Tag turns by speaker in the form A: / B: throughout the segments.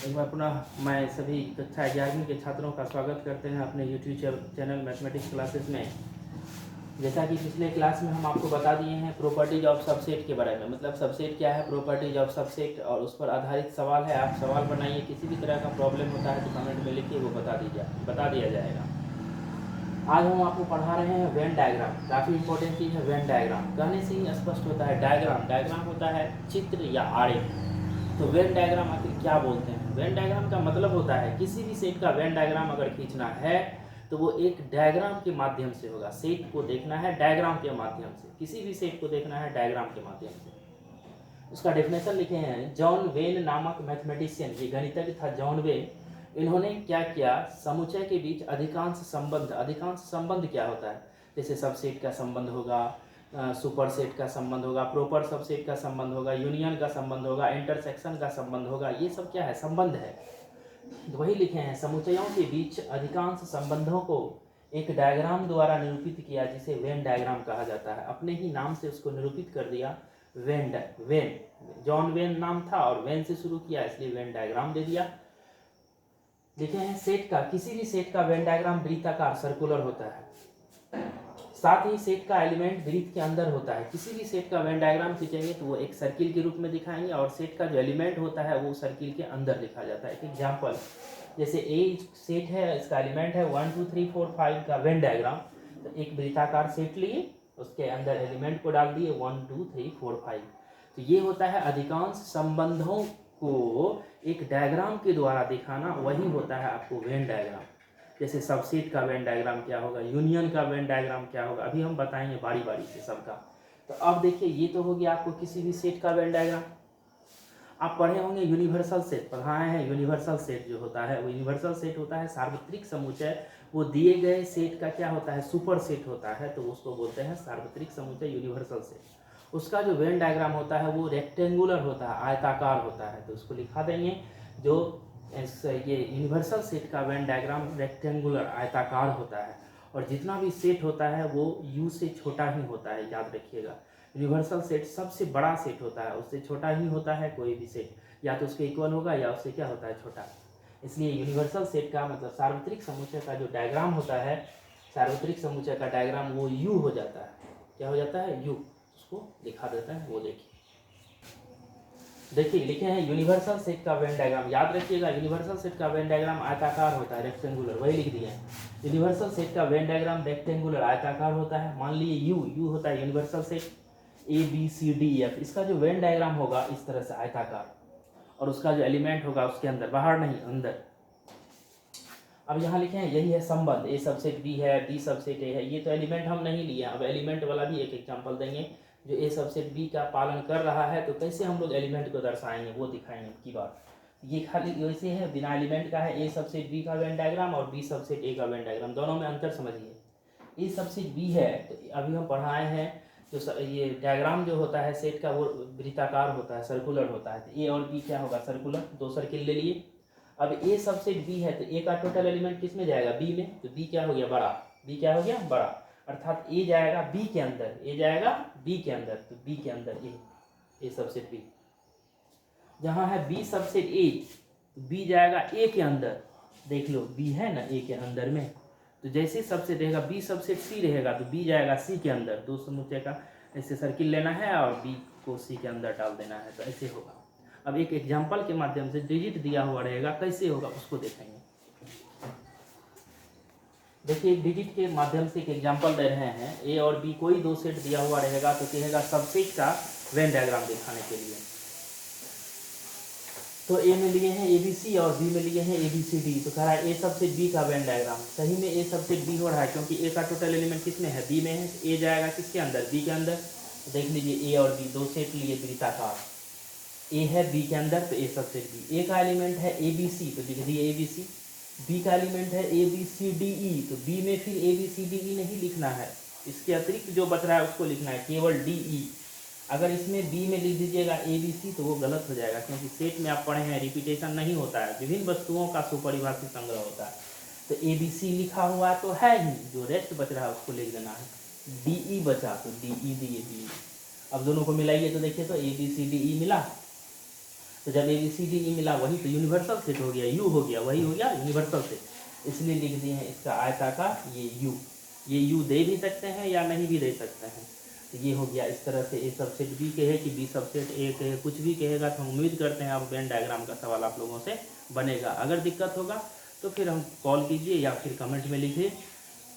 A: एक बार पुनः मैं सभी कक्षा 11वीं के छात्रों का स्वागत करते हैं अपने यूट्यूब चैनल मैथमेटिक्स क्लासेस में। जैसा कि पिछले क्लास में हम आपको बता दिए हैं प्रॉपर्टीज ऑफ सबसेट के बारे में, मतलब सबसेट क्या है, प्रॉपर्टीज ऑफ सबसेट, और उस पर आधारित सवाल है। आप सवाल बनाइए, किसी भी तरह का प्रॉब्लम होता है तो कमेंट में लिखिए, वो बता दिया जाएगा। आज हम आपको पढ़ा रहे हैं वेन डायग्राम। काफ़ी इंपॉर्टेंट चीज़ है वेन डायग्राम। कहने से ही स्पष्ट होता है। डायग्राम होता है चित्र या आरेख। तो वेन डायग्राम आखिर क्या बोलते हैं? वेन डायग्राम का मतलब होता है किसी भी सेट का वेन डायग्राम अगर खींचना है तो वो एक डायग्राम के माध्यम से होगा। सेट को देखना है डायग्राम के माध्यम से, किसी भी सेट को देखना है डायग्राम के माध्यम से। उसका डेफिनेशन लिखे हैं जॉन वेन नामक मैथमेटिशियन, ये गणितज्ञ था जॉन वेन। इन्होंने क्या किया, समुच्चय के बीच अधिकांश संबंध क्या होता है, जैसे सबसेट का संबंध होगा, सुपर सेट का संबंध होगा, प्रॉपर सबसेट का संबंध होगा, यूनियन का संबंध होगा, इंटरसेक्शन का संबंध होगा, ये सब क्या है, संबंध है। तो वही लिखे हैं समुच्चयों के बीच अधिकांश संबंधों को एक डायग्राम द्वारा निरूपित किया, जिसे वेन डायग्राम कहा जाता है। अपने ही नाम से उसको निरूपित कर दिया। वेन जॉन वेन नाम था और वेन से शुरू किया, इसलिए वेन डायग्राम दे दिया। लिखे हैं सेट का, किसी भी सेट का वेन डायग्राम वृत्ताकार सर्कुलर होता है। साथ ही सेट का एलिमेंट वृत्त के अंदर होता है। किसी भी सेट का वेन डायग्राम खींचेंगे तो वो एक सर्किल के रूप में दिखाएंगे, और सेट का जो एलिमेंट होता है वो सर्किल के अंदर लिखा जाता है। एक एग्जाम्पल, जैसे ए सेट है, इसका एलिमेंट है 1 2 3 4 5 का वेन डायग्राम। तो एक वृत्ताकार सेट लिए, उसके अंदर एलिमेंट को डाल दिए 1 2 3 4 5। तो ये होता है अधिकांश संबंधों को एक डायग्राम के द्वारा दिखाना, वही होता है आपको वेन डायग्राम। जैसे सबसेट का वेन डायग्राम क्या होगा, यूनियन का वेन डायग्राम क्या होगा, अभी हम बताएंगे बारी बारी से सबका। तो अब देखिए, ये तो हो गया आपको किसी भी सेट का वेन डायग्राम। आप पढ़े होंगे यूनिवर्सल सेट, पढ़ाए हैं। यूनिवर्सल सेट जो होता है वो यूनिवर्सल सेट होता है सार्वत्रिक समुच्चय। वो दिए गए सेट का क्या होता है, सुपर सेट होता है, तो उसको बोलते हैं सार्वत्रिक समुच्चय, यूनिवर्सल सेट। उसका जो वेन डायग्राम होता है वो रेक्टेंगुलर होता है, आयताकार होता है, तो उसको लिखा देंगे। जो ये यूनिवर्सल सेट का वेन डायग्राम रेक्टेंगुलर आयताकार होता है, और जितना भी सेट होता है वो यू से छोटा ही होता है, याद रखिएगा। यूनिवर्सल सेट सबसे बड़ा सेट होता है, उससे छोटा ही होता है कोई भी सेट, या तो उसके इक्वल होगा या उससे क्या होता है, छोटा। इसलिए यूनिवर्सल सेट का मतलब सार्वत्रिक समुच्चय का जो डायग्राम होता है, सार्वत्रिक समुच्चय का डायग्राम वो यू हो जाता है। क्या हो जाता है, यू। उसको दिखा देता है, वो देखिए लिखे हैं यूनिवर्सल सेट का वेन डायग्राम। याद रखिएगा, यूनिवर्सल सेट का वेन डायग्राम आयताकार होता है, रेक्टेंगुलर, वही लिख दिए हैं। यूनिवर्सल सेट का वेन डायग्राम रेक्टेंगुलर आयताकार होता है। मान लीजिए यू होता है universal set, A B C D F. इसका जो वेन डायग्राम होगा इस तरह से आयताकार, और उसका जो एलिमेंट होगा उसके अंदर, बाहर नहीं अंदर। अब यहाँ लिखे हैं यही है संबंध, ए सबसेट बी है, बी सबसेट ए है। ये तो एलिमेंट हम नहीं लिए, अब एलिमेंट वाला भी एक एग्जाम्पल देंगे। जो ए सबसेट बी का पालन कर रहा है, तो कैसे हम लोग एलिमेंट को दर्शाएंगे वो दिखाएंगे की बात। ये खाली वैसे है, बिना एलिमेंट का है। ए सबसेट बी का वेन डायग्राम और बी सबसेट ए का वेन डायग्राम, दोनों में अंतर समझिए। ए सबसेट बी है तो अभी हम पढ़ाए हैं, जो ये डायग्राम जो होता है सेट का वो वृत्ताकार होता है, सर्कुलर होता है। तो ए और बी क्या होगा, सर्कुलर, दो सर्किल ले लिए। अब ए सबसेट बी है तो ए का टोटल एलिमेंट किस में जाएगा, बी में, तो बी क्या हो गया, बड़ा। बी क्या हो गया, बड़ा, अर्थात ए जाएगा बी के अंदर, ए जाएगा बी के अंदर, तो बी के अंदर ए सबसेट बी। जहाँ है बी सबसेट ए, तो बी जाएगा ए के अंदर। देख लो बी है ना ए के अंदर में, तो जैसे सबसेट रहेगा बी सबसेट सी रहेगा, तो बी जाएगा सी के अंदर। दो समुच्चय का ऐसे सर्किल लेना है और बी को सी के अंदर डाल देना है, तो ऐसे होगा। अब एक एग्जाम्पल के माध्यम से, डिजिट दिया हुआ रहेगा, कैसे होगा उसको देखेंगे। देखिए डिजिट के माध्यम से एक एग्जाम्पल दे रहे हैं। ए और बी कोई दो सेट दिया हुआ रहेगा, तो कहेगा सबसेट का वेन डायग्राम दिखाने के लिए। तो ए में लिए हैं ए बी सी और बी में लिए हैं ए बी सी डी, तो कह रहा है ए सबसेट बी का वेन डायग्राम। सही में ए सबसेट बी हो रहा है, क्योंकि ए का टोटल एलिमेंट किस में है, बी में है। ए जाएगा किसके अंदर, बी के अंदर। देख लीजिए ए और बी दो सेट लिए वृत्ताकार, ए है बी के अंदर, तो ए सबसेट बी। ए का एलिमेंट है ए बी सी, तो लिख दिए ए बी सी। बी का एलिमेंट है ए बी सी डी ई, तो बी में फिर ए बी सी डी ई नहीं लिखना है, इसके अतिरिक्त जो बच रहा है उसको लिखना है, केवल डी ई। अगर इसमें बी में लिख दीजिएगा ए बी सी तो वो गलत हो जाएगा, क्योंकि सेट में आप पढ़े हैं रिपीटेशन नहीं होता है, विभिन्न वस्तुओं का सुपरिभाषित संग्रह होता है। तो ए बी सी लिखा हुआ तो है ही, जो रेस्ट बच रहा है उसको लिख देना है। डी ई बचा तो डी ई दिए डी। अब दोनों को मिलाइए तो देखिए, तो ए बी सी डी ई मिला। तो जब ABCDE मिला वही तो यूनिवर्सल सेट हो गया, यू हो गया, वही हो गया यूनिवर्सल सेट। इसलिए लिख दिए हैं इसका आयताकार ये यू। ये यू दे भी सकते हैं या नहीं भी दे सकते हैं। तो ये हो गया इस तरह से ए सबसेट बी कहे कि बी सबसेट ए कहे, कुछ भी कहेगा। तो हम उम्मीद करते हैं अब वेन डायग्राम का सवाल आप लोगों से बनेगा। अगर दिक्कत होगा तो फिर हम कॉल कीजिए या फिर कमेंट में लिखिए।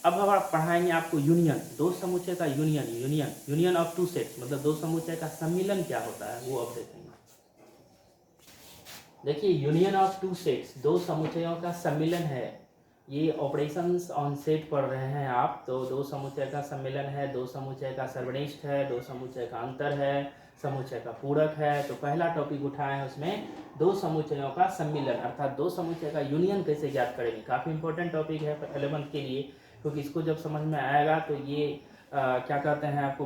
A: अब हम आप पढ़ाएंगे आपको यूनियन, दो समुच्चय का यूनियन ऑफ टू सेट्स, मतलब दो समुच्चय का सम्मिलन क्या होता है वो अब देखेंगे। देखिए यूनियन ऑफ टू सेट्स, दो समुच्चयों का सम्मिलन है। ये ऑपरेशंस ऑन सेट पढ़ रहे हैं आप, तो दो समुच्चय का सम्मिलन है, दो समुच्चय का सर्वनिष्ठ है, दो समुच्चय का अंतर है, समुच्चय का पूरक है। तो पहला टॉपिक उठाए हैं उसमें दो समुच्चयों का सम्मिलन, अर्थात दो समुच्चय का यूनियन कैसे ज्ञात करेंगे। काफ़ी इंपॉर्टेंट टॉपिक है 11th के लिए, क्योंकि इसको जब समझ में आएगा तो ये क्या कहते हैं आपको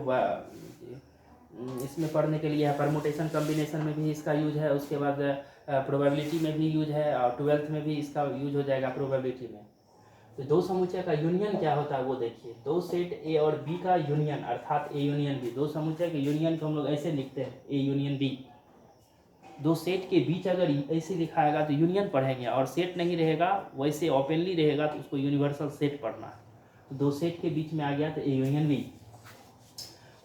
A: इसमें पढ़ने के लिए है। परमुटेशन कम्बिनेशन में भी इसका यूज है, उसके बाद प्रोबेबिलिटी में भी यूज है, और 12th में भी इसका यूज हो जाएगा प्रोबेबिलिटी में। तो दो समुच्चय का यूनियन क्या होता है वो देखिए। दो सेट ए और बी का यूनियन अर्थात ए यूनियन बी, दो समुच्चय के यूनियन को हम लोग ऐसे लिखते हैं ए यूनियन बी। दो सेट के बीच अगर ऐसे लिखाएगा तो यूनियन पढ़ेंगे, और सेट नहीं रहेगा वैसे ओपनली रहेगा तो उसको यूनिवर्सल सेट पढ़ना है। तो दो सेट के बीच में आ गया तो ए यूनियन बी।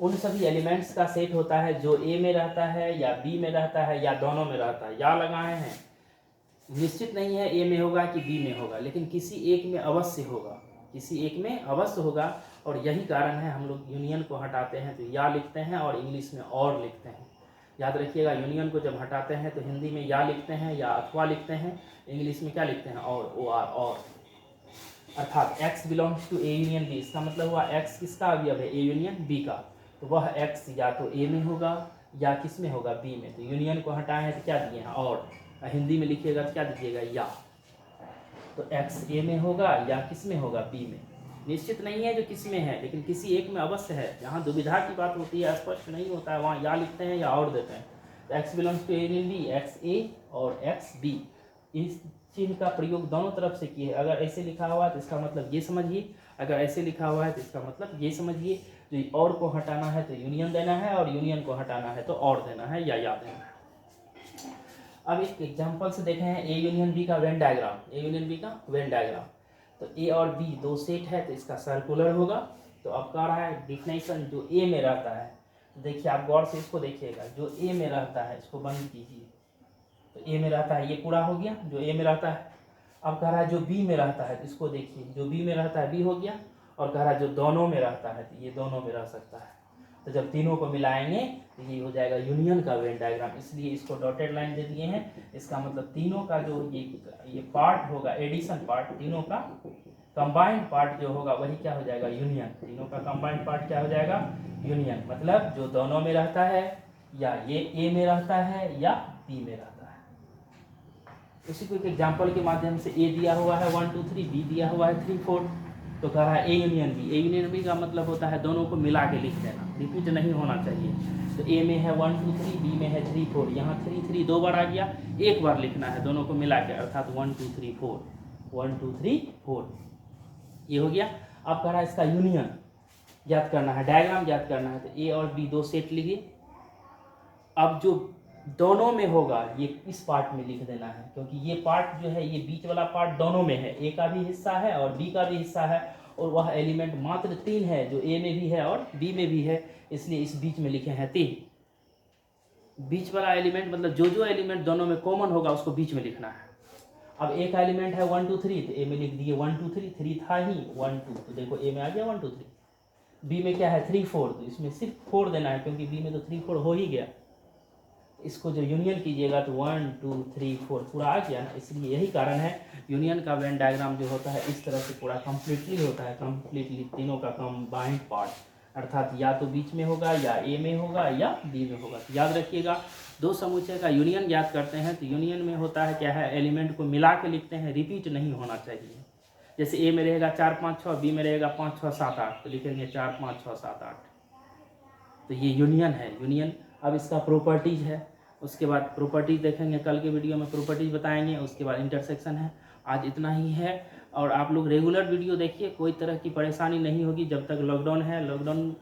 A: उन सभी एलिमेंट्स का सेट होता है जो ए में रहता है या बी में रहता है या दोनों में रहता है। या लगाए हैं, निश्चित नहीं है ए में होगा कि बी में होगा, लेकिन किसी एक में अवश्य होगा, किसी एक में अवश्य होगा। और यही कारण है हम लोग यूनियन को हटाते हैं तो या लिखते हैं और इंग्लिश में और लिखते हैं। याद रखिएगा, यूनियन को जब हटाते हैं तो हिंदी में या लिखते हैं या अथवा लिखते हैं, इंग्लिश में क्या लिखते हैं और, ओ आर, और। अर्थात x belongs to A union B, इसका मतलब हुआ x किसका अवयव है, ए यूनियन बी का। तो वह x या तो ए में होगा या किस में होगा, बी में। तो यूनियन को हटाए हैं तो क्या दिए हैं और, हिंदी में लिखिएगा तो क्या दीजिएगा या। तो x ए में होगा या किस में होगा, बी में। निश्चित नहीं है जो किस में है, लेकिन किसी एक में अवश्य है। जहाँ दुविधा की बात होती है, स्पष्ट नहीं होता है, वहाँ या लिखते हैं या और देते हैं। तो x belongs to A union b, x a और एक्स बी, इस चिन्ह का प्रयोग दोनों तरफ से किए। अगर ऐसे लिखा हुआ है तो इसका मतलब ये समझिए, अगर ऐसे लिखा हुआ है तो इसका मतलब ये समझिए। तो और को हटाना है तो यूनियन देना है, और यूनियन को हटाना है तो और देना है या देना है। अब एक एग्जांपल से देखे हैं ए यूनियन बी का Venn diagram, A union B का वेन डायग्राम। तो ए और बी दो सेट है तो इसका सर्कुलर होगा। तो अब कह रहा है डिफिनेशन जो ए में रहता है, तो देखिए आप गौर से इसको देखिएगा, जो ए में रहता है इसको बंद कीजिए। तो ए में रहता है, ये पूरा हो गया जो ए में रहता है। अब कह रहा है जो बी में रहता है, इसको देखिए, जो बी में रहता है बी हो गया, और कह रहा है जो दोनों में रहता है तो ये दोनों में रह सकता है। तो जब तीनों को मिलाएंगे तो ये हो जाएगा यूनियन का वेन डायग्राम, इसलिए इसको डॉटेड लाइन दे दिए हैं। इसका मतलब तीनों का जो ये पार्ट होगा, एडिशन पार्ट, तीनों का कंबाइंड पार्ट जो होगा वही क्या हो जाएगा, यूनियन। तीनों का कंबाइंड पार्ट क्या हो जाएगा, यूनियन। मतलब जो दोनों में रहता है, या ये ए में रहता है या बी में रहता है। इसी को एक एग्जाम्पल के माध्यम से ए दिया हुआ है 1 2 3, बी दिया हुआ है 3 4। तो कह रहा है A union B, A union B का मतलब होता है दोनों को मिला के लिख देना, रिपीट नहीं होना चाहिए। तो ए में है 1 2 3, बी में है 3 4, यहाँ 3 3 दो बार आ गया, एक बार लिखना है दोनों को मिला के, अर्थात 1 2 3 4, 1 2 3 4, ये हो गया। अब कह रहा है इसका यूनियन याद करना है, डायग्राम याद करना है। तो ए और बी दो सेट लीजिए। अब जो दोनों में होगा ये इस पार्ट में लिख देना है, क्योंकि ये पार्ट जो है, ये बीच वाला पार्ट दोनों में है, ए का भी हिस्सा है और बी का भी हिस्सा है, और वह एलिमेंट मात्र 3 है जो ए में भी है और बी में भी है, इसलिए इस बीच में लिखे हैं 3। बीच वाला एलिमेंट मतलब जो एलिमेंट दोनों में कॉमन होगा उसको बीच में लिखना है। अब ए का एलिमेंट है 1 2 3, तो ए में लिख दिए 1 2 3, 3 था ही 1 2, तो देखो ए में आ गया 1 2 3। बी में क्या है 3 4, तो इसमें सिर्फ 4 देना है, क्योंकि बी में तो 3 4 हो ही गया। इसको जो यूनियन कीजिएगा तो 1 2 3 4 पूरा आ गया ना, इसलिए यही कारण है यूनियन का वेन डायग्राम जो होता है इस तरह से पूरा कंप्लीटली होता है, कंप्लीटली तीनों का कंबाइंड पार्ट, अर्थात या तो बीच में होगा या ए में होगा या बी में होगा। तो याद रखिएगा, दो समुच्चय का यूनियन याद करते हैं तो यूनियन में होता है क्या है, एलिमेंट को मिला के लिखते हैं, रिपीट नहीं होना चाहिए। जैसे ए में रहेगा 4 5 6, बी में रहेगा 5 6 7 8, तो लिखेंगे 4 5 6 7 8। तो ये यूनियन है, यूनियन। अब इसका प्रॉपर्टीज है, उसके बाद प्रॉपर्टीज देखेंगे, कल के वीडियो में प्रॉपर्टीज बताएंगे, उसके बाद इंटरसेक्शन है। आज इतना ही है, और आप लोग रेगुलर वीडियो देखिए, कोई तरह की परेशानी नहीं होगी जब तक लॉकडाउन है। लॉकडाउन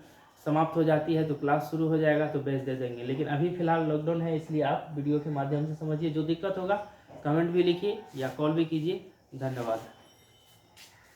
A: समाप्त हो जाती है तो क्लास शुरू हो जाएगा तो बैच दे देंगे। लेकिन अभी फ़िलहाल लॉकडाउन है, इसलिए आप वीडियो के माध्यम से समझिए। जो दिक्कत होगा कमेंट भी लिखिए या कॉल भी कीजिए। धन्यवाद।